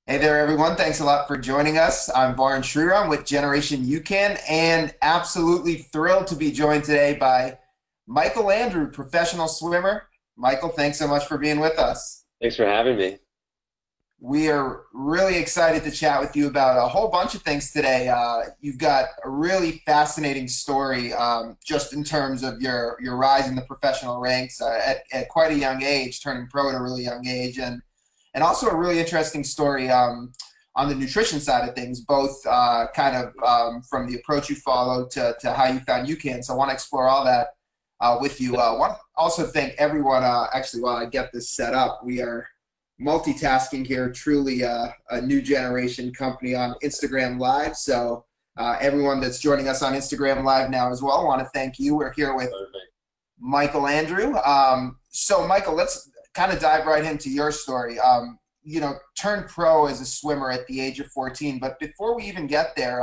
Hey there, everyone. Thanks a lot for joining us. I'm Varun Sriram with Generation UCAN and absolutely thrilled to be joined today by Michael Andrew, professional swimmer. Michael, thanks so much for being with us. Thanks for having me. We are really excited to chat with you about a whole bunch of things today. You've got a really fascinating story just in terms of your rise in the professional ranks at quite a young age, turning pro at a really young age, and also a really interesting story on the nutrition side of things, both kind of from the approach you follow to how you found UCAN. So I want to explore all that with you. I want to also thank everyone. Actually, while I get this set up, we are multitasking here, truly a new generation company on Instagram Live. So everyone that's joining us on Instagram Live now as well, I want to thank you. We're here with Perfect. Michael Andrew. So Michael, let's kind of dive right into your story. Turned pro as a swimmer at the age of 14. But before we even get there,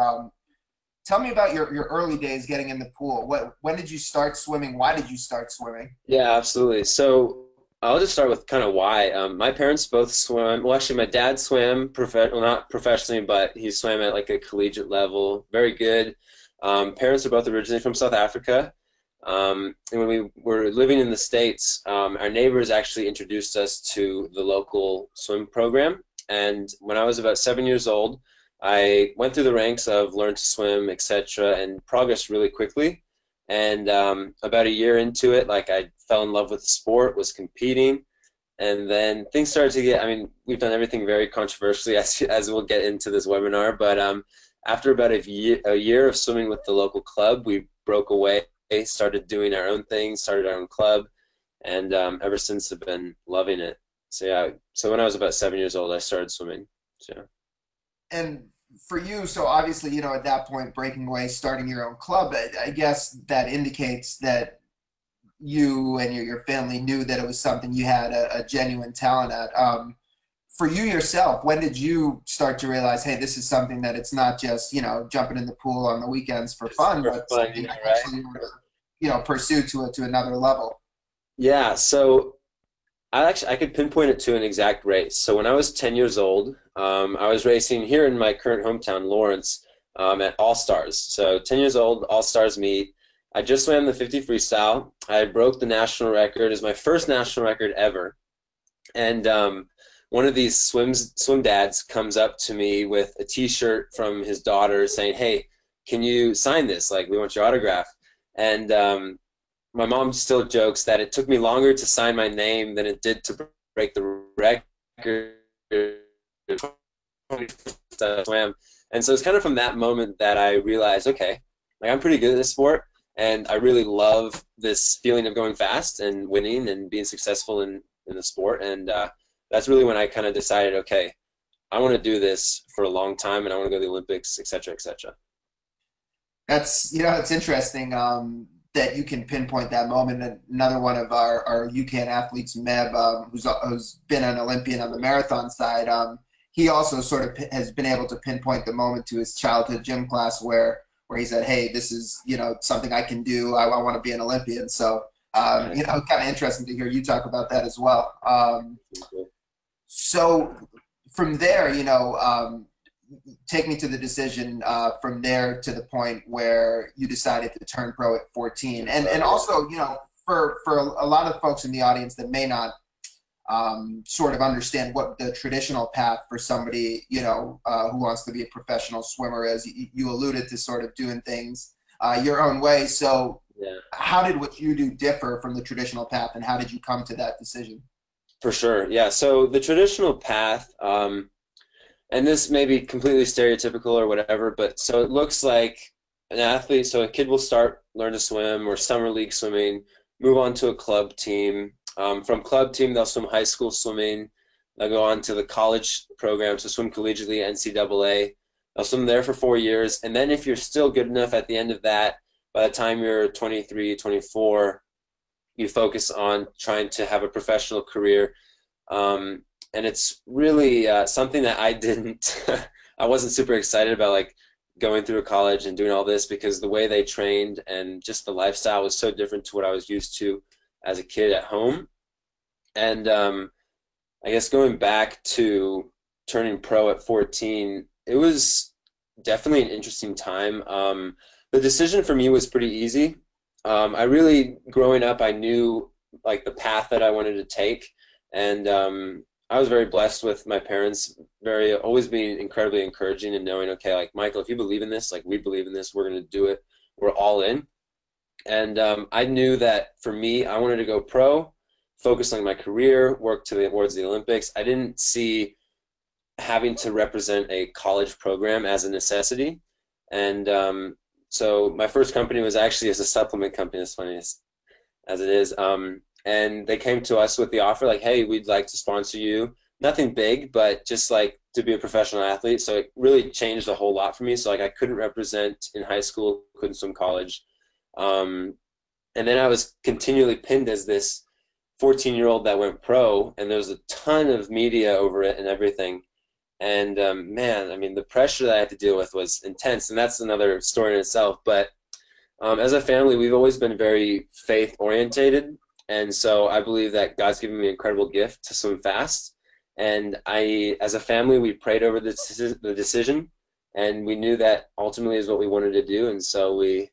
tell me about your early days getting in the pool. When did you start swimming? Why did you start swimming? Yeah, absolutely. So I'll just start with kind of why. My parents both swim. Well, actually, my dad swam, well, not professionally, but he swam at like a collegiate level. Very good. Parents are both originally from South Africa. And when we were living in the States, our neighbors actually introduced us to the local swim program. And when I was about 7 years old, I went through the ranks of learn to swim, etc., and progressed really quickly. And about a year into it, like I fell in love with the sport, was competing, and then things started to get. I mean, we've done everything very controversially, as we'll get into this webinar. But after about a year of swimming with the local club, we broke away, started doing our own thing, started our own club, and ever since have been loving it. So yeah, so when I was about 7 years old, I started swimming. So. And for you, so obviously, at that point, breaking away, starting your own club, I guess that indicates that you and your family knew that it was something you had a genuine talent at. For you yourself, when did you start to realize, hey, this is something that it's not just, jumping in the pool on the weekends for Just fun, for but fun, something I right? actually want to, pursue to another level? Yeah, so I could pinpoint it to an exact race. So when I was 10 years old, I was racing here in my current hometown, Lawrence, at All Stars. So 10 years old, All Stars meet. I just swam the 50 freestyle. I broke the national record. It was my first national record ever. And one of these swim dads comes up to me with a T-shirt from his daughter saying, "Hey, can you sign this? Like, we want your autograph." And my mom still jokes that it took me longer to sign my name than it did to break the record. Swam. And so it's kind of from that moment that I realized, okay, like I'm pretty good at this sport, and I really love this feeling of going fast and winning and being successful in the sport. And that's really when I kind of decided, okay, I want to do this for a long time, and I want to go to the Olympics, et cetera, et cetera. That's, it's interesting that you can pinpoint that moment. And another one of our UCAN athletes, Meb, who's been an Olympian on the marathon side, he also sort of has been able to pinpoint the moment to his childhood gym class where he said, "Hey, this is something I can do. I want to be an Olympian." So Right. kind of interesting to hear you talk about that as well. So from there, take me to the decision from there to the point where you decided to turn pro at 14. And Yeah. also, for a lot of folks in the audience that may not sort of understand what the traditional path for somebody, who wants to be a professional swimmer is, you alluded to sort of doing things your own way. So Yeah. how did what you do differ from the traditional path, and how did you come to that decision? For sure. Yeah. So the traditional path, and this may be completely stereotypical or whatever, but so it looks like an athlete, so a kid will start, learn to swim or summer league swimming, move on to a club team. From club team, they'll swim high school swimming. They'll go on to the college program to swim collegiately, NCAA. They'll swim there for 4 years. And then if you're still good enough at the end of that, by the time you're 23, 24, you focus on trying to have a professional career. And it's really something that I didn't, I wasn't super excited about, like going through college and doing all this, because the way they trained and just the lifestyle was so different to what I was used to as a kid at home. And I guess going back to turning pro at 14, it was definitely an interesting time. The decision for me was pretty easy. I really, growing up, I knew like the path that I wanted to take, and I was very blessed with my parents, very always being incredibly encouraging and knowing, okay, like Michael, if you believe in this, like we believe in this, we're going to do it. We're all in. And I knew that for me, I wanted to go pro, focus on my career, work towards the Olympics. I didn't see having to represent a college program as a necessity. And so my first company was actually as a supplement company, as funny as it is. And they came to us with the offer like, hey, we'd like to sponsor you. Nothing big, but just like to be a professional athlete. So it really changed a whole lot for me. So like I couldn't represent in high school, couldn't swim college. And then I was continually pinned as this 14-year-old that went pro, and there was a ton of media over it and everything. And man, I mean, the pressure that I had to deal with was intense, and that's another story in itself. But as a family, we've always been very faith orientated, and so I believe that God's given me an incredible gift to swim fast. And as a family, we prayed over the decision, and we knew that ultimately is what we wanted to do, and so we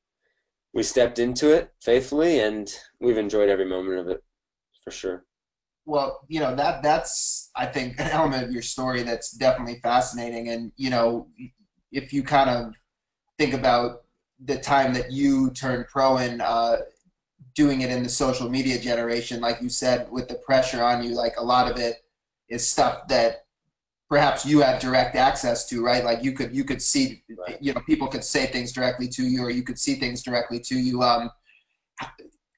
stepped into it faithfully, and we've enjoyed every moment of it for sure. Well, that's I think an element of your story that's definitely fascinating. And if you kind of think about the time that you turned pro and doing it in the social media generation, like you said, with the pressure on you, like a lot of it is stuff that perhaps you had direct access to, right? Like you could see, Right. people could say things directly to you, or you could see things directly to you.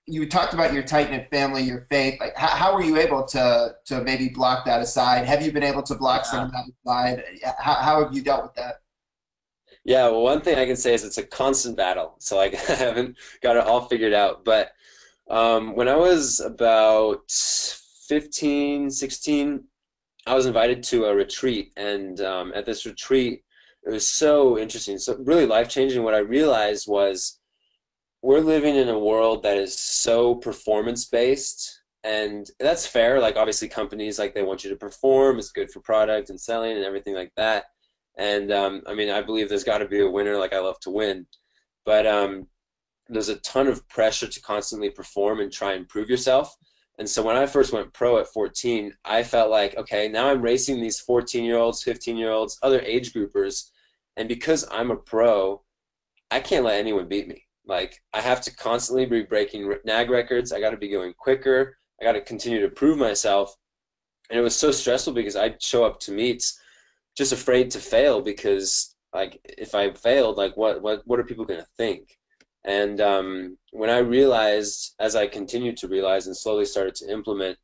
You talked about your tight-knit family, your faith. Like, how were you able to maybe block that aside? Have you been able to block some Yeah. of that aside? How have you dealt with that? Yeah, well, one thing I can say is it's a constant battle. So like I haven't got it all figured out. But when I was about 15, 16, I was invited to a retreat. And at this retreat, it was so interesting, so really life-changing. What I realized was we're living in a world that is so performance-based. And that's fair. Like obviously companies, like they want you to perform. It's good for product and selling and everything like that. And I mean, I believe there's got to be a winner. Like I love to win, but there's a ton of pressure to constantly perform and try and prove yourself. And so when I first went pro at 14, I felt like, okay, now I'm racing these 14-year-olds, 15-year-olds, other age groupers, and because I'm a pro, I can't let anyone beat me. Like I have to constantly be breaking NAG records. I got to be going quicker. I got to continue to prove myself. And it was so stressful because I'd show up to meets just afraid to fail because like if I failed, like what are people gonna think? And when I realized, as I continued to realize and slowly started to implement,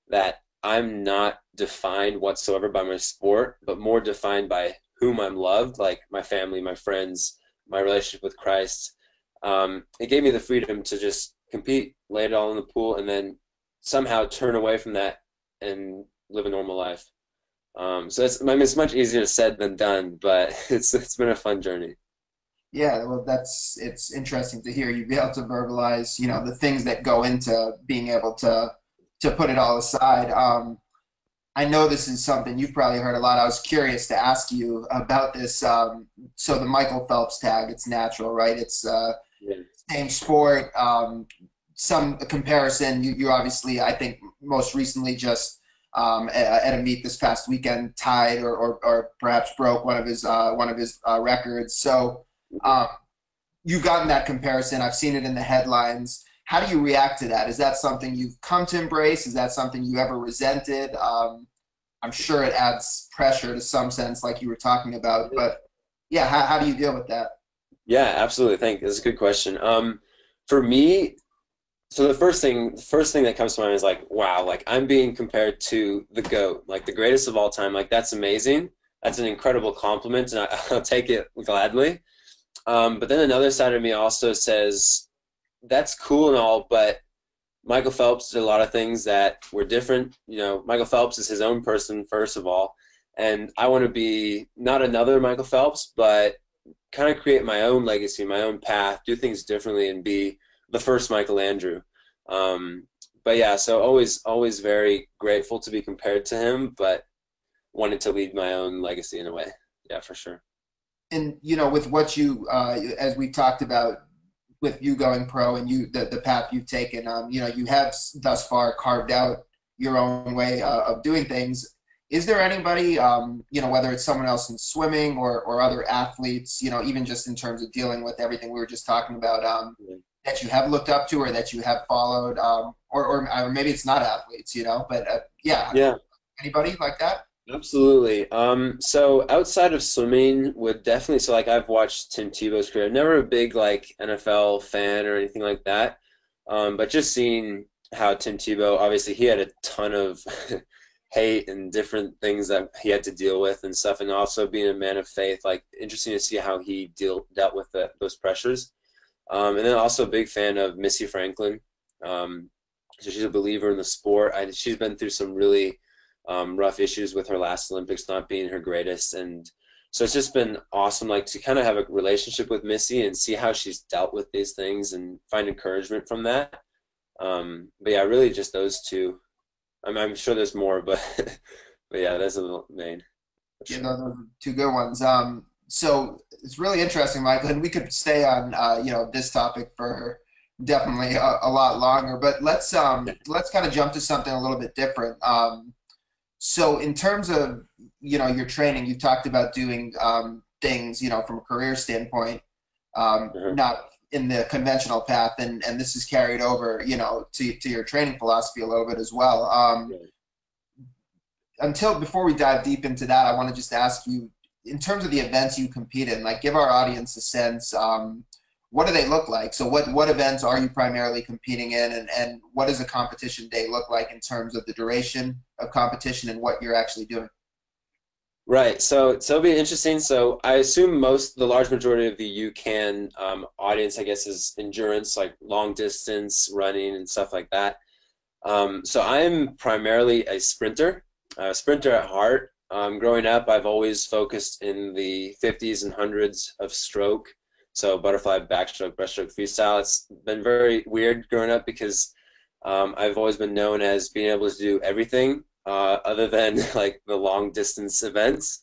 that I'm not defined whatsoever by my sport, but more defined by whom I'm loved, like my family, my friends, my relationship with Christ. It gave me the freedom to just compete, lay it all in the pool, and then somehow turn away from that and live a normal life. So I mean, it's much easier said than done, but it's been a fun journey. Yeah, well, it's interesting to hear you be able to verbalize, the things that go into being able to put it all aside. I know this is something you've probably heard a lot. I was curious to ask you about this. So the Michael Phelps tag, it's natural, right? It's Yeah. same sport. Some comparison. You obviously, I think, most recently just at a meet this past weekend tied or perhaps broke one of his records. So you've gotten that comparison. I've seen it in the headlines. How do you react to that? Is that something you've come to embrace? Is that something you ever resented? I'm sure it adds pressure to some sense, like you were talking about. But yeah, how do you deal with that? Yeah, absolutely. Thank you. That's a good question. For me, so the first thing that comes to mind is like, wow, like I'm being compared to the GOAT, like the greatest of all time. Like that's amazing. That's an incredible compliment, and I'll take it gladly. But then another side of me also says, that's cool and all, but Michael Phelps did a lot of things that were different. You know, Michael Phelps is his own person, first of all. And I want to be not another Michael Phelps, but kind of create my own legacy, my own path, do things differently, and be the first Michael Andrew. But yeah, so always very grateful to be compared to him, but wanted to leave my own legacy in a way. Yeah, for sure. And with what you as we talked about with you going pro and the path you've taken, you have thus far carved out your own way of doing things. Is there anybody, whether it's someone else in swimming or other athletes, even just in terms of dealing with everything we were just talking about, that you have looked up to or that you have followed, or maybe it's not athletes, but yeah, Yeah. anybody like that? Absolutely. So outside of swimming would definitely, so like I've watched Tim Tebow's career. Never a big like NFL fan or anything like that. But just seeing how Tim Tebow, obviously he had a ton of hate and different things that he had to deal with and stuff, and also being a man of faith, like interesting to see how he dealt with those pressures. And then also a big fan of Missy Franklin. So she's a believer in the sport. She's been through some really rough issues with her last Olympics not being her greatest, and so it's just been awesome, like to kind of have a relationship with Missy and see how she's dealt with these things and find encouragement from that. But yeah, really just those two. I'm sure there's more, but but yeah, those are the main. For Yeah, sure. those are two good ones. So it's really interesting, Michael, and we could stay on this topic for definitely a lot longer. But let's kind of jump to something a little bit different. So in terms of your training, you've talked about doing things from a career standpoint, Uh-huh. not in the conventional path, and this is carried over to your training philosophy a little bit as well. Right. Until before we dive deep into that, I want to just ask you, in terms of the events you compete in, like give our audience a sense. What do they look like? So what events are you primarily competing in, and what does a competition day look like in terms of the duration of competition and what you're actually doing? Right. So it'll be interesting. So I assume the large majority of the UCAN audience, I guess, is endurance, like long distance running and stuff like that. So I'm primarily a sprinter at heart. Growing up, I've always focused in the 50s and hundreds of stroke. So butterfly, backstroke, breaststroke, freestyle. It's been very weird growing up because I've always been known as being able to do everything other than like the long distance events.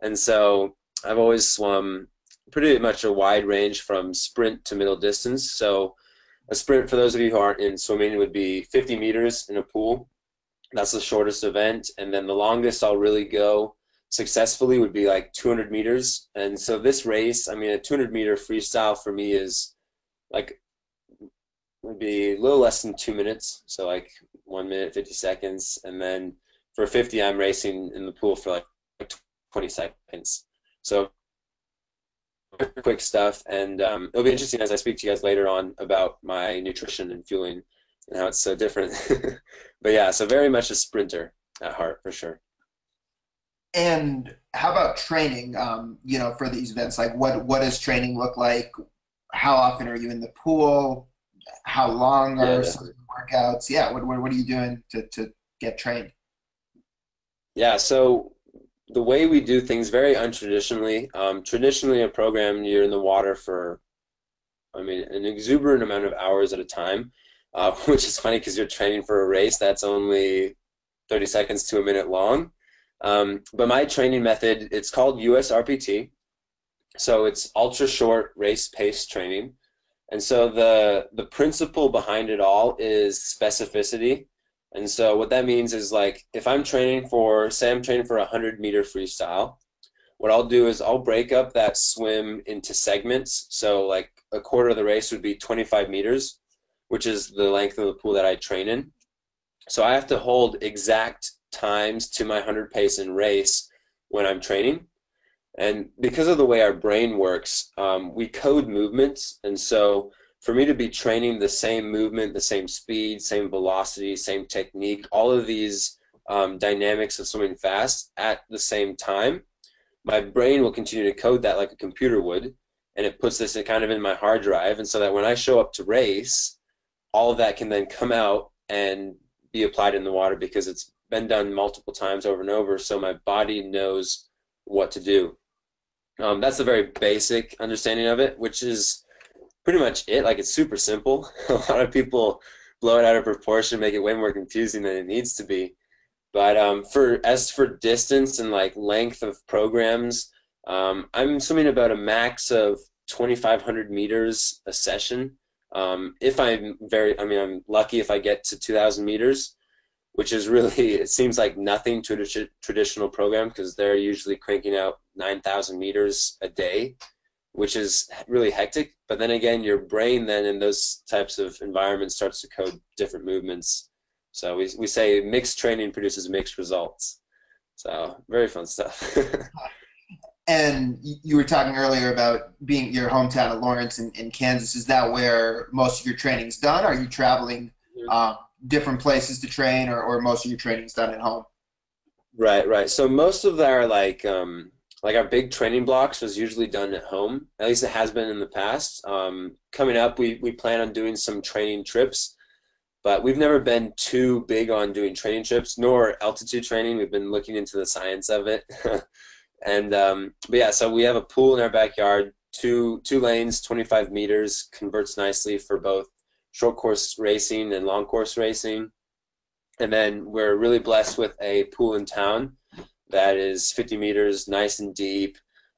And so I've always swum pretty much a wide range from sprint to middle distance. So a sprint, for those of you who aren't in swimming, would be 50 meters in a pool. That's the shortest event. And then the longest I'll really go successfully would be like 200 meters. And so this race, I mean, a 200-meter freestyle for me is like, would be a little less than 2 minutes. So like 1 minute, 50 seconds. And then for 50, I'm racing in the pool for like 20 seconds. So quick stuff. And it'll be interesting as I speak to you guys later on about my nutrition and fueling and how it's so different. But yeah, so very much a sprinter at heart for sure. And how about training, for these events? Like what does training look like? How often are you in the pool? How long Yeah, are some of definitely. the workouts? Yeah, what are you doing to get trained? Yeah, so the way we do things very untraditionally. Traditionally, a program you're in the water for, I mean, an exuberant amount of hours at a time, which is funny because you're training for a race that's only 30 seconds to a minute long. But my training method, it's called USRPT. So it's ultra short race pace training. And so the principle behind it all is specificity. And so what that means is like if I'm training for, say I'm training for a 100-meter freestyle, what I'll do is I'll break up that swim into segments. So like a quarter of the race would be 25 meters, which is the length of the pool that I train in. So I have to hold exact times to my 100 pace in race when I'm training. And because of the way our brain works, we code movements. And so for me to be training the same movement, the same speed, same velocity, same technique, all of these dynamics of swimming fast at the same time, my brain will continue to code that like a computer would. And it puts this kind of in my hard drive. And so that when I show up to race, all of that can then come out and be applied in the water because it's been done multiple times over and over. So my body knows what to do. That's a very basic understanding of it, which is pretty much it. Like it's super simple. A lot of people blow it out of proportion, make it way more confusing than it needs to be. But as for distance and like length of programs, I'm swimming about a max of 2,500 meters a session. If I'm lucky if I get to 2,000 meters, which is really, it seems like nothing to a traditional program because they're usually cranking out 9,000 meters a day, which is really hectic. But then again, your brain then in those types of environments starts to code different movements. So we say mixed training produces mixed results. So very fun stuff. And you were talking earlier about being your hometown of Lawrence in Kansas. Is that where most of your training's done? Are you traveling different places to train, or most of your training's done at home? Right, right. So most of our like our big training blocks was usually done at home. At least it has been in the past. Coming up, we plan on doing some training trips, but we've never been too big on doing training trips, nor altitude training. We've been looking into the science of it. And but yeah, so we have a pool in our backyard, two lanes, 25 meters, converts nicely for both short course racing and long course racing. And then we're really blessed with a pool in town that is 50 meters, nice and deep.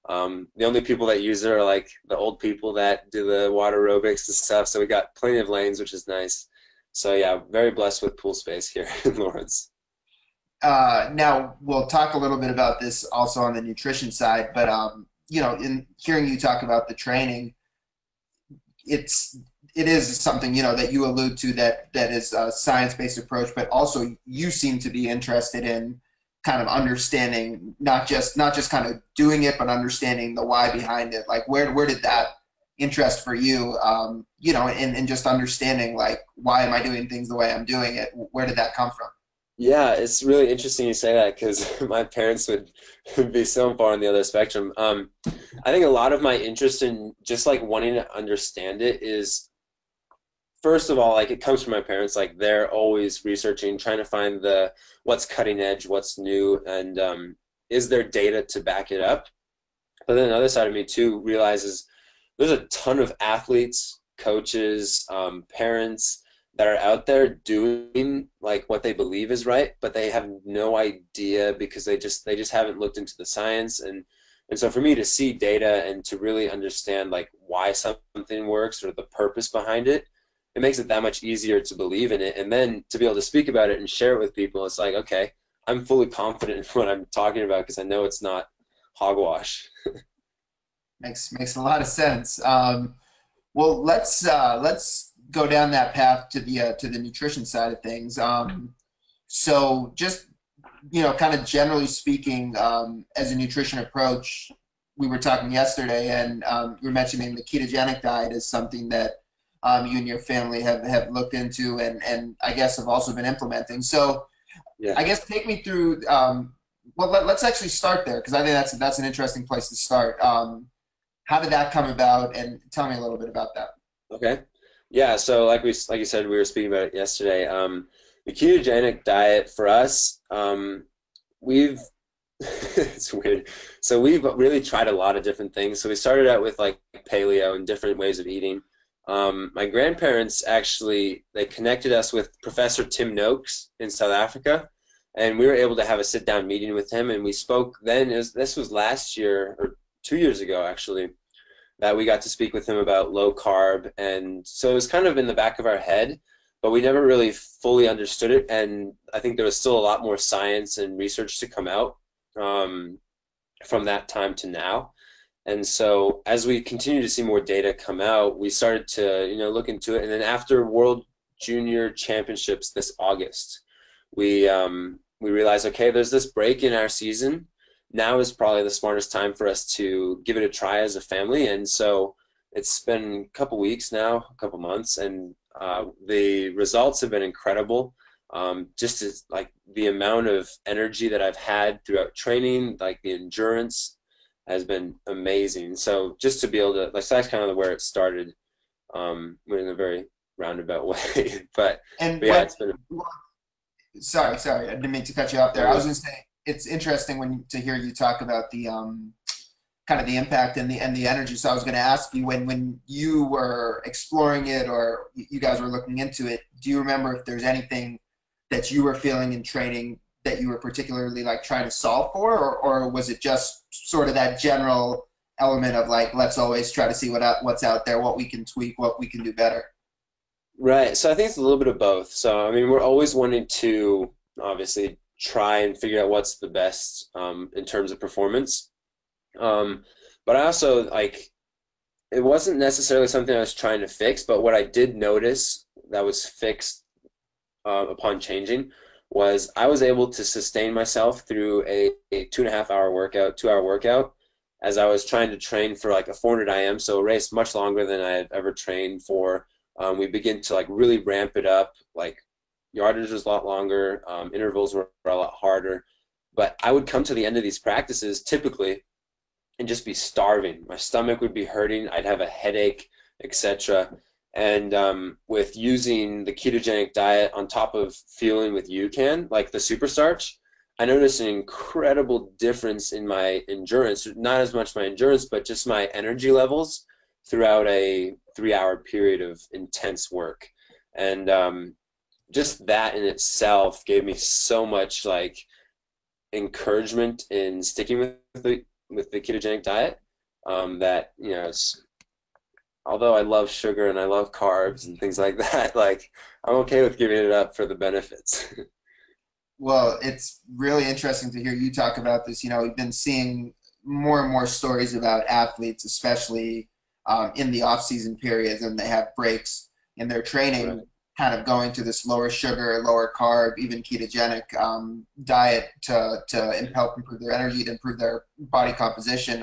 The only people that use it are like the old people that do the water aerobics and stuff. So we got plenty of lanes, which is nice. So yeah, very blessed with pool space here in Lawrence. Now we'll talk a little bit about this also on the nutrition side, but in hearing you talk about the training, it is something that you allude to that is a science-based approach, but also you seem to be interested in kind of understanding not just kind of doing it, but understanding the why behind it. Like where did that interest for you, in just understanding like why am I doing things the way I'm doing it? Where did that come from? Yeah, it's really interesting you say that because my parents would be so far on the other spectrum. I think a lot of my interest in just like wanting to understand it is, first of all, like it comes from my parents. Like they're always researching, trying to find what's cutting edge, what's new, and is there data to back it up? But then the other side of me too realizes there's a ton of athletes, coaches, parents that are out there doing like what they believe is right, but they have no idea because they just haven't looked into the science. And so for me to see data and to really understand like why something works or the purpose behind it, it makes it that much easier to believe in it. And then to be able to speak about it and share it with people, it's like, okay, I'm fully confident in what I'm talking about because I know it's not hogwash. Makes a lot of sense. Well, let's go down that path to the nutrition side of things. So just kind of generally speaking, as a nutrition approach, we were talking yesterday, and you were mentioning the ketogenic diet is something that you and your family have looked into, and I guess have also been implementing. So, Yeah. I guess take me through. Well, let's actually start there because I think that's an interesting place to start. How did that come about, and tell me a little bit about that. Okay. Yeah, so like you said, we were speaking about it yesterday. The ketogenic diet for us, we've it's weird. So we've really tried a lot of different things. So we started out with like paleo and different ways of eating. My grandparents actually, they connected us with Professor Tim Noakes in South Africa, and we were able to have a sit-down meeting with him, and we spoke then. This was last year or 2 years ago actually, that we got to speak with him about low carb, and so it was kind of in the back of our head, but we never really fully understood it, and I think there was still a lot more science and research to come out from that time to now. And so as we continue to see more data come out, we started to look into it, and then after World Junior Championships this August, we realized, okay, there's this break in our season. Now is probably the smartest time for us to give it a try as a family. And so it's been a couple weeks now, a couple months, and the results have been incredible. Just as like the amount of energy that I've had throughout training, like the endurance has been amazing. So just to be able to, like, that's kind of where it started, in a very roundabout way. But yeah, it's been. Sorry, I didn't mean to cut you off there. I was going to say it's interesting to hear you talk about the kind of the impact and the energy. So I was going to ask you when you were exploring it or you guys were looking into it, do you remember if there's anything that you were feeling in training that you were particularly like trying to solve for, or was it just sort of that general element of like, let's always try to see what's out there, what we can tweak, what we can do better? Right. So I think it's a little bit of both. So I mean, we're always wanting to obviously try and figure out what's the best in terms of performance. Um, but I also like it wasn't necessarily something I was trying to fix, but what I did notice that was fixed upon changing was I was able to sustain myself through a 2.5 hour workout, 2 hour workout, as I was trying to train for like a 400 IM, so a race much longer than I had ever trained for. We begin to like really ramp it up, like yardage was a lot longer, intervals were a lot harder, but I would come to the end of these practices typically and just be starving. My stomach would be hurting. I'd have a headache, etc. And with using the ketogenic diet on top of fueling with UCAN, like the super starch, I noticed an incredible difference in my endurance. Not as much my endurance, but just my energy levels throughout a 3 hour period of intense work. And just that in itself gave me so much like encouragement in sticking with the ketogenic diet, that although I love sugar and I love carbs and things like that, like I'm okay with giving it up for the benefits. Well, it's really interesting to hear you talk about this. We've been seeing more and more stories about athletes, especially in the off-season periods, and they have breaks in their Right. training, kind of going to this lower sugar, lower carb, even ketogenic diet to help improve their energy, to improve their body composition.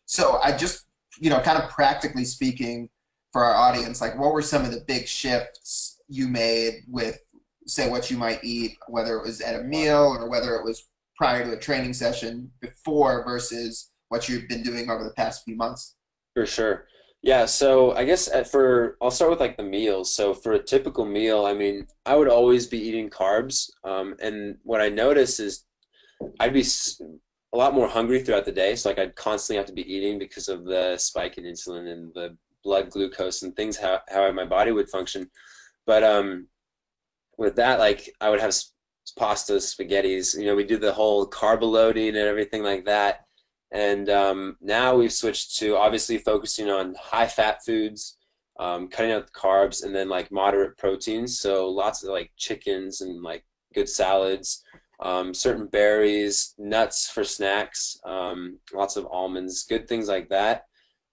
So I just, kind of practically speaking for our audience, like what were some of the big shifts you made with, say, what you might eat, whether it was at a meal or whether it was prior to a training session before versus what you've been doing over the past few months? For sure. Yeah, so I guess I'll start with like the meals. So for a typical meal, I mean, I would always be eating carbs. And what I noticed is I'd be a lot more hungry throughout the day. So like I'd constantly have to be eating because of the spike in insulin and the blood glucose and things, how my body would function. But with that, like I would have pasta, spaghettis. We do the whole carb loading and everything like that. And now we've switched to obviously focusing on high fat foods, cutting out the carbs, and then like moderate proteins. So lots of like chickens and like good salads, certain berries, nuts for snacks, lots of almonds, good things like that.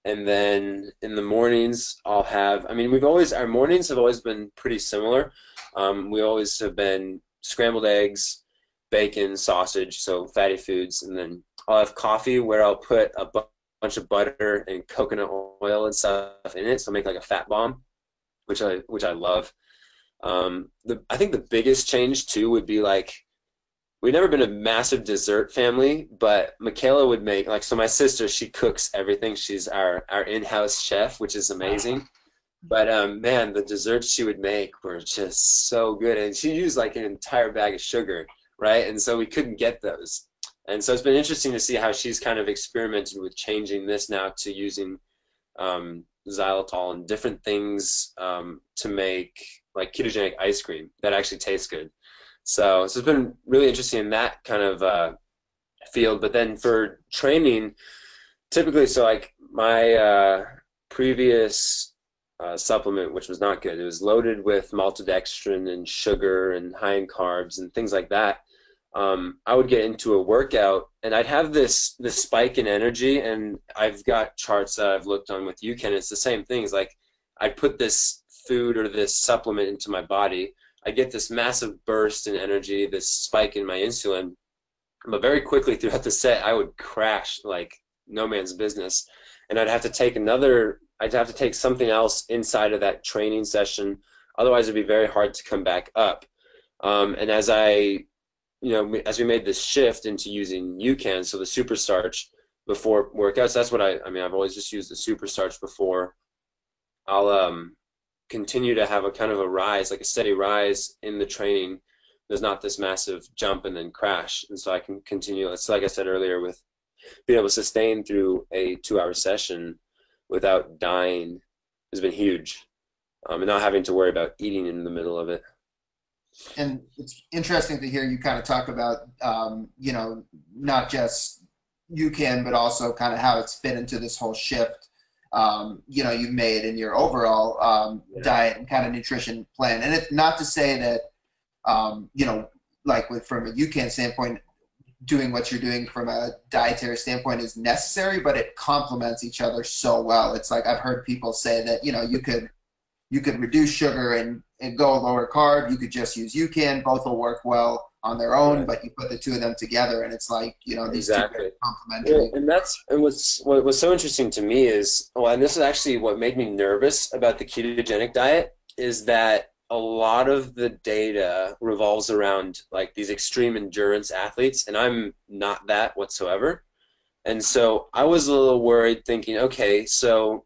And then in the mornings, I mean, our mornings have always been pretty similar. We always have been scrambled eggs, bacon, sausage, so fatty foods, and then I'll have coffee where I'll put a bunch of butter and coconut oil and stuff in it, so make like a fat bomb, which I love. I think the biggest change too would be like we've never been a massive dessert family, but Michaela would make like, so my sister, she cooks everything. She's our in-house chef, which is amazing. But man, the desserts she would make were just so good, and she used like an entire bag of sugar, right? And so we couldn't get those. And so it's been interesting to see how she's kind of experimented with changing this now to using xylitol and different things to make like ketogenic ice cream that actually tastes good. So it's been really interesting in that kind of field. But then for training, typically, so like my previous supplement, which was not good, it was loaded with maltodextrin and sugar and high in carbs and things like that. I would get into a workout and I'd have this spike in energy, and I've got charts that I've looked on with UCAN. It's the same thing. It's like I'd put this food or this supplement into my body. I get this massive burst in energy, this spike in my insulin, but very quickly throughout the set, I would crash like no man's business, and I'd have to take something else inside of that training session. Otherwise, it'd be very hard to come back up. And as we made this shift into using UCAN, so the super starch before workouts, that's what I mean, I've always just used the super starch before. I'll continue to have a kind of a rise, like a steady rise in the training. There's not this massive jump and then crash. And so I can continue, it's like I said earlier, with being able to sustain through a 2 hour session without dying has been huge. And not having to worry about eating in the middle of it. And it's interesting to hear you kind of talk about, you know, not just UCAN, but also kind of how it's fit into this whole shift, you know, you've made in your overall Yeah. diet and kind of nutrition plan. And it's not to say that, you know, like from a UCAN standpoint, doing what you're doing from a dietary standpoint is necessary, but it complements each other so well. It's like I've heard people say that, you know, you could reduce sugar and go lower carb. You could just use UCAN. Both will work well on their own, Right. but you put the two of them together, and it's like, you know, these two are Exactly. Well, complementary. and what was so interesting to me is, well, and this is actually what made me nervous about the ketogenic diet, is that a lot of the data revolves around like these extreme endurance athletes, and I'm not that whatsoever. And so I was a little worried, thinking, okay, so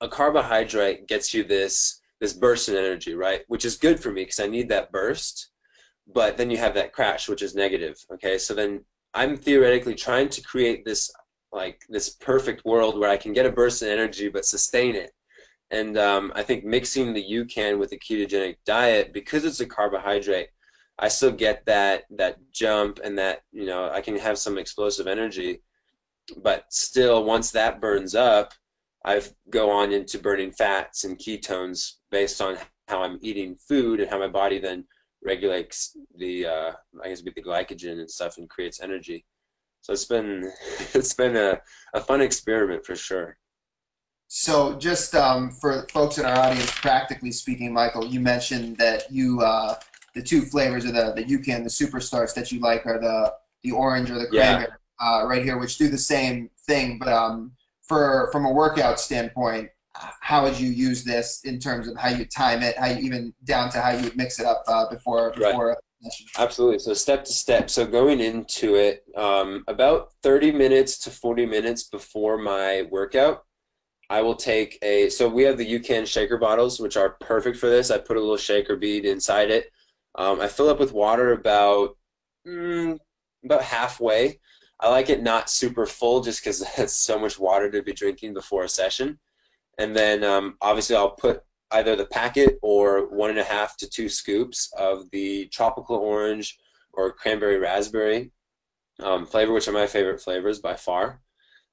a carbohydrate gets you this burst in energy, right? Which is good for me because I need that burst. But then you have that crash, which is negative. Okay, so then I'm theoretically trying to create this this perfect world where I can get a burst in energy but sustain it. And I think mixing the UCAN with a ketogenic diet, because it's a carbohydrate, I still get that jump and that, you know, I can have some explosive energy. But still, once that burns up, I go on into burning fats and ketones based on how I'm eating food and how my body then regulates the I guess the glycogen and stuff and creates energy. So it's been it's been a fun experiment for sure. So just for folks in our audience, practically speaking, Michael, you mentioned that you the two flavors of the UCAN, the superstarch that you like are the orange or the Yeah. cranberry right here, which do the same thing. But for from a workout standpoint, how would you use this in terms of how you time it, how you even down to how you would mix it up Right. before a session? Absolutely. So step to step. So going into it, about 30 minutes to 40 minutes before my workout, I will take so we have the UCAN shaker bottles, which are perfect for this. I put a little shaker bead inside it. I fill up with water mm, about halfway. I like it not super full just because that's so much water to be drinking before a session. And then obviously I'll put either the packet or 1.5 to 2 scoops of the tropical orange or cranberry raspberry flavor, which are my favorite flavors by far.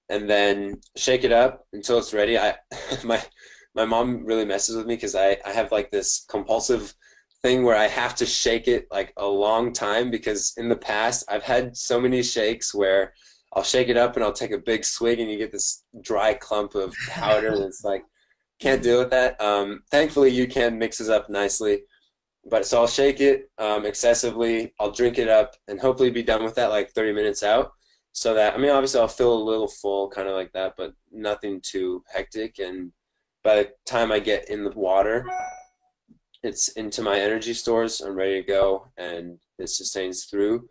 And then shake it up until it's ready. My my mom really messes with me because I have like this compulsive thing where I have to shake it like a long time because in the past I've had so many shakes where I'll shake it up and I'll take a big swig and you get this dry clump of powder and it's like can't deal with that. Thankfully UCAN mixes up nicely, but so I'll shake it excessively. I'll drink it up and hopefully be done with that like 30 minutes out. So that I mean, obviously I'll feel a little full, kind of like that, but nothing too hectic. And by the time I get in the water, it's into my energy stores. I'm ready to go, and it sustains through.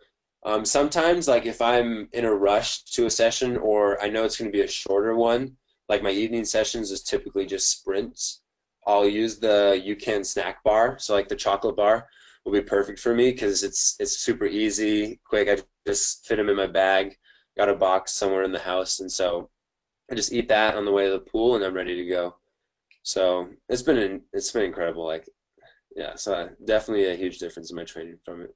Sometimes, like if I'm in a rush to a session, or I know it's going to be a shorter one, like my evening sessions is typically just sprints. I'll use the UCAN snack bar, so like the chocolate bar will be perfect for me because it's super easy, quick. I just fit them in my bag. Got a box somewhere in the house, and so I just eat that on the way to the pool, and I'm ready to go. So it's been incredible. Like yeah, so definitely a huge difference in my training from it.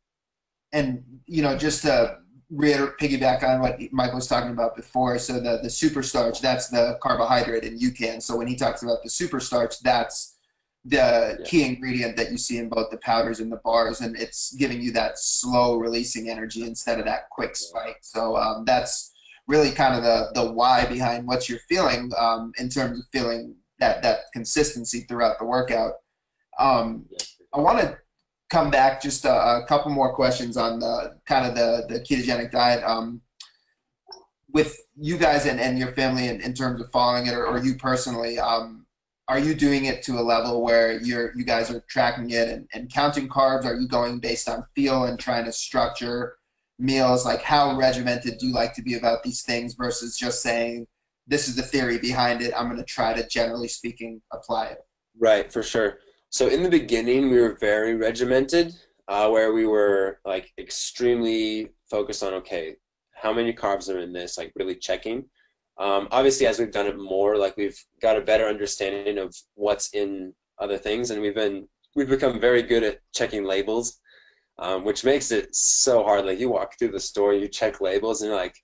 And you know, just to piggyback on what Michael was talking about before, so the super starch, that's the carbohydrate in UCAN. So when he talks about the super starch, that's the Yeah, key ingredient that you see in both the powders and the bars, and it's giving you that slow releasing energy instead of that quick spike. So that's really kind of the why behind what you're feeling in terms of feeling that consistency throughout the workout. yeah, I want to come back just a couple more questions on the kind of the ketogenic diet. With you guys and your family in terms of following it, or you personally, are you doing it to a level where you guys are tracking it and counting carbs? Are you going based on feel and trying to structure meals? Like how regimented do you like to be about these things versus just saying, this is the theory behind it, I'm going to try to, generally speaking, apply it? right, for sure. So in the beginning, we were very regimented, where we were like extremely focused on okay, how many carbs are in this, like really checking. Obviously, as we've done it more, like we've got a better understanding of what's in other things, and we've become very good at checking labels. which makes it so hard. Like you walk through the store, you check labels, and you're like,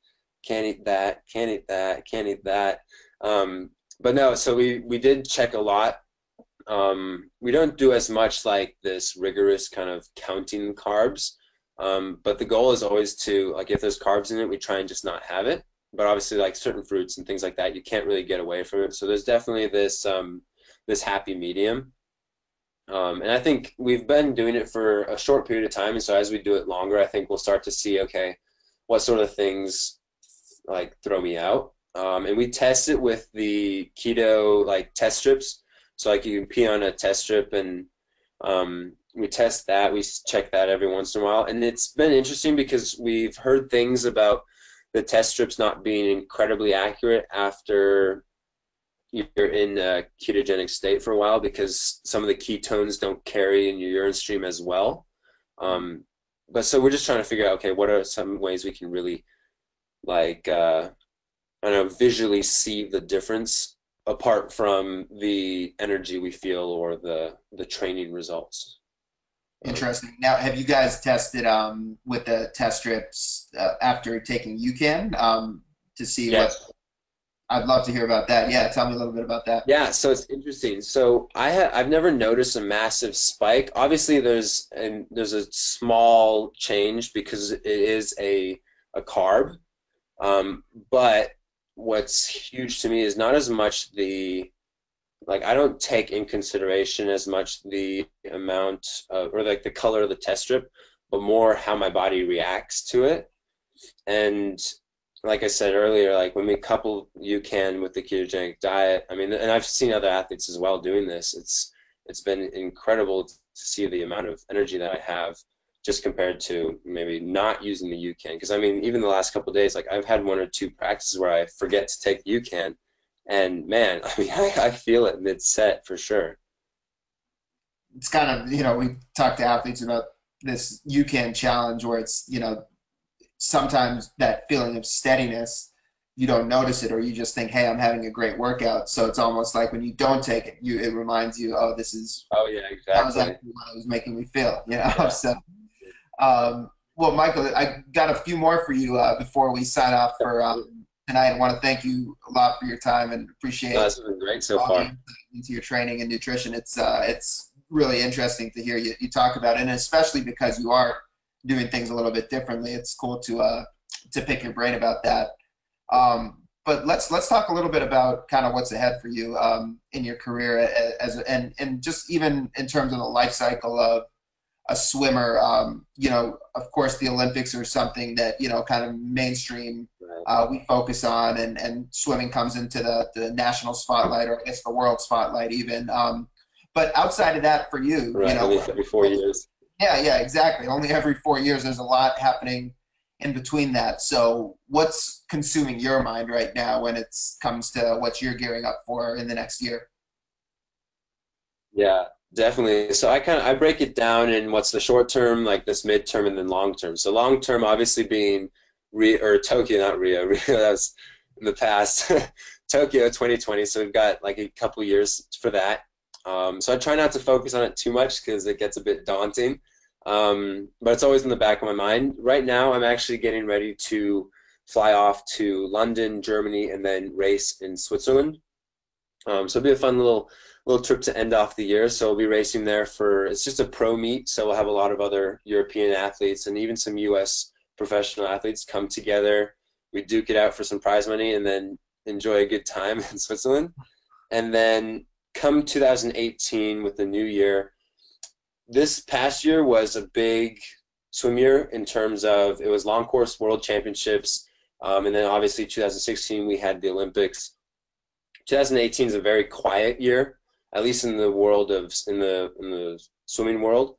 can't eat that, can't eat that, can't eat that. But no, so we did check a lot. We don't do as much like this rigorous kind of counting carbs, but the goal is always to, like, if there's carbs in it, we try and just not have it. But obviously, like certain fruits and things like that, you can't really get away from it. So there's definitely this happy medium. And I think we've been doing it for a short period of time, and so as we do it longer, I think we'll start to see, okay, what sort of things like throw me out. And we test it with the keto like test strips. So like you can pee on a test strip, and we test that. We check that every once in a while, and it's been interesting because we've heard things about the test strips not being incredibly accurate after you're in a ketogenic state for a while, because some of the ketones don't carry in your urine stream as well. But so we're just trying to figure out, okay, what are some ways we can really like I don't know, visually see the difference apart from the energy we feel or the training results. Interesting. Now, have you guys tested with the test strips after taking UCAN to see what? Yes. I'd love to hear about that. Yeah, tell me a little bit about that. Yeah, so it's interesting. So I've never noticed a massive spike. Obviously, there's a small change because it is a carb. But what's huge to me is not as much like I don't take in consideration as much the amount of, or like the color of the test strip, but more how my body reacts to it. And like I said earlier, like when we couple UCAN with the ketogenic diet, I mean, and I've seen other athletes as well doing this. It's been incredible to see the amount of energy that I have just compared to maybe not using the UCAN. Because I mean, even the last couple of days, like I've had one or two practices where I forget to take the UCAN, and man, I mean, I feel it mid-set for sure. It's kind of, we talk to athletes about this UCAN challenge where it's, sometimes that feeling of steadiness, you don't notice it, or you just think, hey, I'm having a great workout. So it's almost like when you don't take it, it reminds you, oh, Oh yeah, that was exactly. actually what it was making me feel, Yeah. So, well, Michael, I got a few more for you before we sign off for tonight. I want to thank you a lot for your time and No, appreciate this has been great so all the far. insight into your training and nutrition. It's really interesting to hear you talk about it, and especially because you are doing things a little bit differently. It's cool to pick your brain about that. But let's talk a little bit about kind of what's ahead for you in your career and just even in terms of the life cycle of a swimmer. Of course, the Olympics are something that kind of mainstream Right. we focus on, and swimming comes into the national spotlight, or I guess the world spotlight even. But outside of that, for you, Right. Every 4 years. yeah, exactly. Only every 4 years, there's a lot happening in between that. So what's consuming your mind right now when it comes to what you're gearing up for in the next year? Yeah, definitely. So I break it down in what's the short term, like this midterm, and then long term. So long term, obviously being Rio or Tokyo, not Rio. Rio, that was in the past. Tokyo 2020. So we've got like a couple years for that. So I try not to focus on it too much because it gets a bit daunting. But it's always in the back of my mind. Right now, I'm actually getting ready to fly off to London, Germany, and then race in Switzerland. So it'll be a fun little trip to end off the year. So we'll be racing there it's just a pro meet. So we'll have a lot of other European athletes and even some US professional athletes come together. We duke it out for some prize money and then enjoy a good time in Switzerland. And then come 2018 with the new year, this past year was a big swim year in terms of it was long course world championships. And then obviously 2016 we had the Olympics. 2018 is a very quiet year, at least in the world of in the swimming world,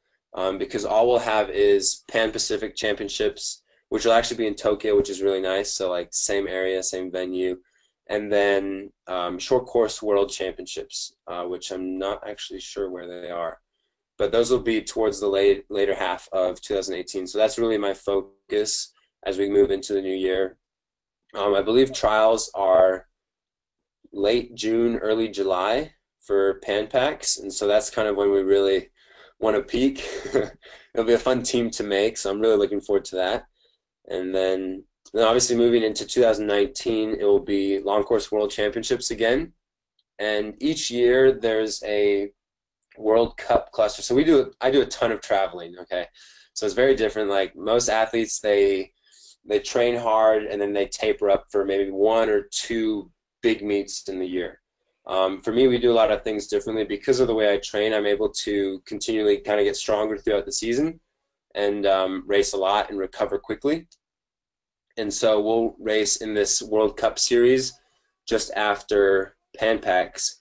because all we'll have is Pan Pacific Championships, which will actually be in Tokyo, which is really nice. So like same area, same venue, and then short course World Championships, which I'm not actually sure where they are, but those will be towards the later half of 2018. So that's really my focus as we move into the new year. I believe trials are late June, early July for Pan Packs, and so that's kind of when we really want to peak. it'll be a fun team to make. So I'm really looking forward to that. And then obviously moving into 2019, it will be long course world championships again. And each year there's a World Cup cluster. So I do a ton of traveling. Okay, so it's very different. Like most athletes, they train hard and then they taper up for maybe one or two big meets in the year. For me, we do a lot of things differently because of the way I train. I'm able to continually kind of get stronger throughout the season and race a lot and recover quickly. And so we'll race in this World Cup series just after Pan Pacs.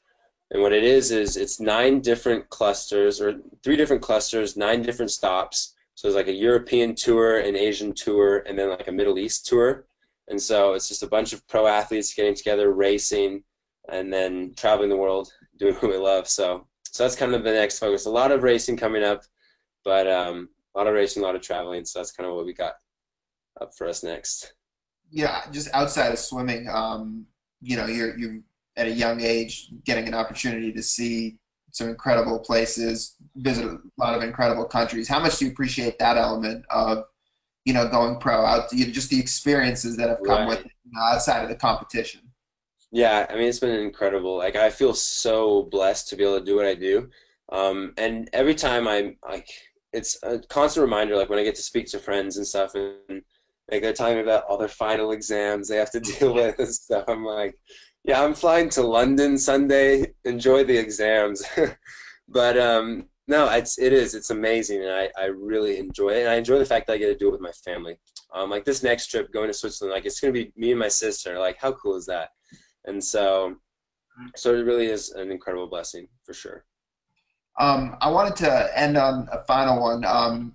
And what it is it's 9 different clusters, or 3 different clusters, 9 different stops. So it's like a European tour, an Asian tour, and then like a Middle East tour. And so it's just a bunch of pro athletes getting together, racing, and then traveling the world, doing what we love. So that's kind of the next focus. A lot of racing coming up, but a lot of racing, a lot of traveling. So that's kind of what we got up for us next. Yeah, just outside of swimming, you're at a young age getting an opportunity to see some incredible places, visit a lot of incredible countries. How much do you appreciate that element of, going pro out, just the experiences that have come with Right. it, outside of the competition? Yeah, I mean, it's been incredible. Like, I feel so blessed to be able to do what I do. And every time I'm like, it's a constant reminder, like when I get to speak to friends and stuff, and like they're telling me about all their final exams they have to deal with and stuff. I'm like, yeah, I'm flying to London Sunday. Enjoy the exams. But no, it's amazing, and I really enjoy it, and I enjoy the fact that I get to do it with my family. Like this next trip going to Switzerland, like it's gonna be me and my sister. Like, how cool is that? And so it really is an incredible blessing for sure. I wanted to end on a final one.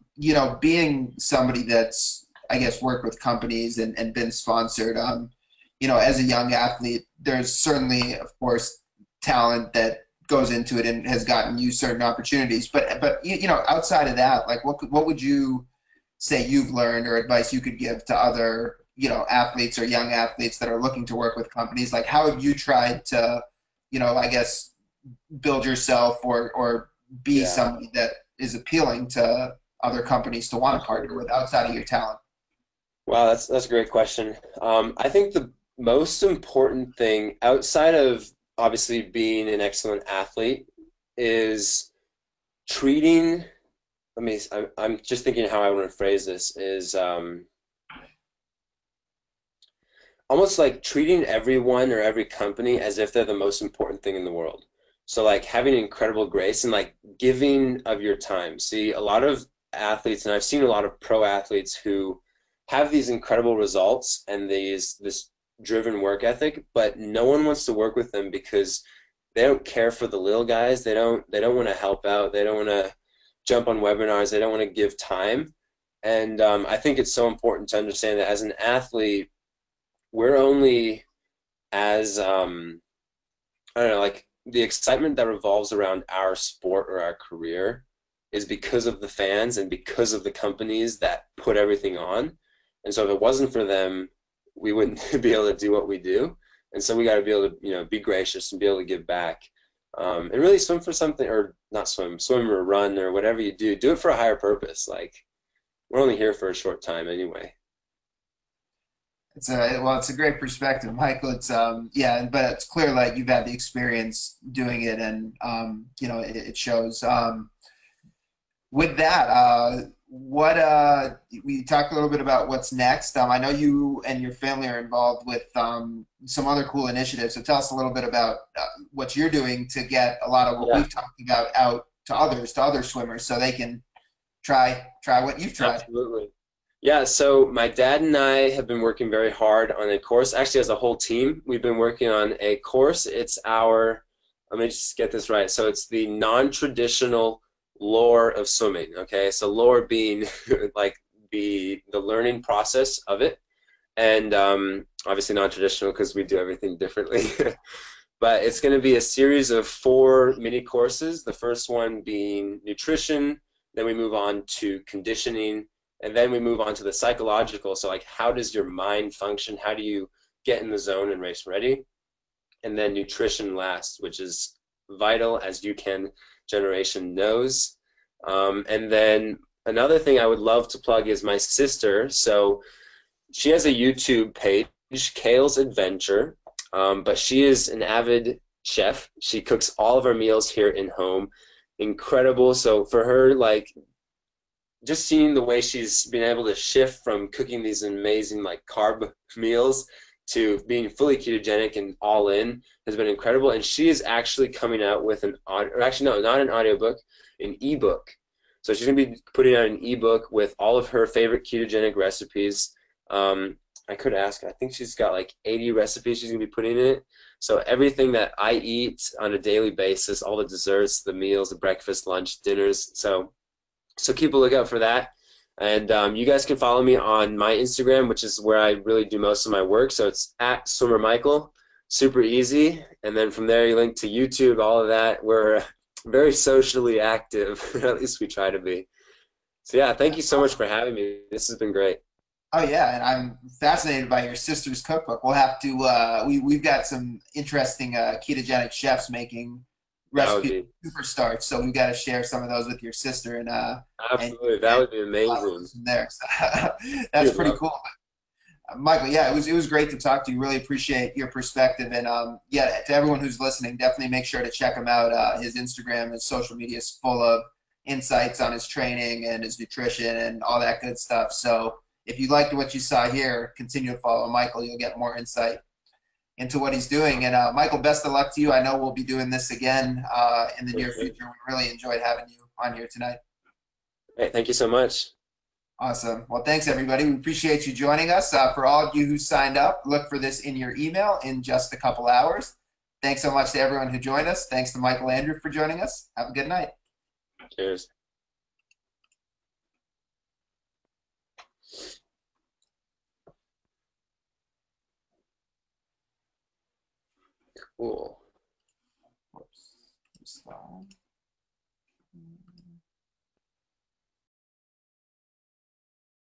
Being somebody that's, I guess, worked with companies and been sponsored, as a young athlete, there's certainly, of course, talent that goes into it and has gotten you certain opportunities. But outside of that, like what would you say you've learned or advice you could give to other, athletes or young athletes that are looking to work with companies? Like how have you tried to, I guess, build yourself or be Yeah, somebody that is appealing to other companies to want to partner with outside of your talent? wow, that's a great question. I think the most important thing outside of obviously being an excellent athlete is treating. I'm just thinking how I want to phrase this is almost like treating everyone or every company as if they're the most important thing in the world. So like having incredible grace and like giving of your time. See, a lot of athletes, and I've seen a lot of pro athletes who have these incredible results and this driven work ethic, but no one wants to work with them because they don't care for the little guys. They don't want to help out. They don't want to jump on webinars. They don't want to give time. And I think it's so important to understand that as an athlete, we're only as I don't know, like the excitement that revolves around our sport or our career is because of the fans and because of the companies that put everything on. And so if it wasn't for them, we wouldn't be able to do what we do. And so we got to be able to, be gracious and be able to give back. And really swim for something, or not swim or run or whatever you do. Do it for a higher purpose. Like we're only here for a short time anyway. It's a great perspective, Michael. Yeah, but it's clear like you've had the experience doing it, and it shows. With that, what we talked a little bit about what's next. I know you and your family are involved with some other cool initiatives. So tell us a little bit about what you're doing to get a lot of what Yeah, we've talked about out to others, to other swimmers, so they can try what you've tried. absolutely. Yeah, so my dad and I have been working very hard on a course. Actually, as a whole team, we've been working on a course. Let me just get this right. So it's the non-traditional lore of swimming. Okay, so lore being like the learning process of it, and obviously non-traditional because we do everything differently. But it's going to be a series of 4 mini courses. The first one being nutrition, then we move on to conditioning, and then we move on to the psychological. So like, how does your mind function? How do you get in the zone and race ready? And then nutrition last, which is vital, as UCAN generation knows. And then another thing I would love to plug is my sister. So she has a YouTube page, Kale's Adventure, but she is an avid chef. She cooks all of our meals here in home. Incredible. So for her, like just seeing the way she's been able to shift from cooking these amazing like carb meals to being fully ketogenic and all in has been incredible. And she is actually coming out with or actually no, not an audiobook, an ebook. So she's gonna be putting out an ebook with all of her favorite ketogenic recipes. I could ask. I think she's got like 80 recipes she's gonna be putting in it. So everything that I eat on a daily basis, all the desserts, the meals, the breakfast, lunch, dinners. So keep a lookout for that. And you guys can follow me on my Instagram, which is where I really do most of my work. So it's at Swimmer Michael, super easy. And then from there, you link to YouTube, all of that. We're very socially active, at least we try to be. So yeah, thank you so much for having me. This has been great. Oh yeah, and I'm fascinated by your sister's cookbook. We'll have to we've got some interesting ketogenic chefs making That would recipes be superstars, so we've got to share some of those with your sister absolutely, that would be amazing. from there. So that's You'd pretty love cool. Michael, yeah, it was great to talk to you. Really appreciate your perspective, and yeah, to everyone who's listening, definitely make sure to check him out. His Instagram, his social media is full of insights on his training and his nutrition and all that good stuff. So if you liked what you saw here, continue to follow Michael. You'll get more insight into what he's doing. And Michael, best of luck to you. I know we'll be doing this again in the near future. We really enjoyed having you on here tonight. Hey, thank you so much. Awesome. Well, thanks, everybody. We appreciate you joining us. For all of you who signed up, look for this in your email in just a couple hours. Thanks so much to everyone who joined us. Thanks to Michael Andrew for joining us. Have a good night. Cheers. Cool. Whoops.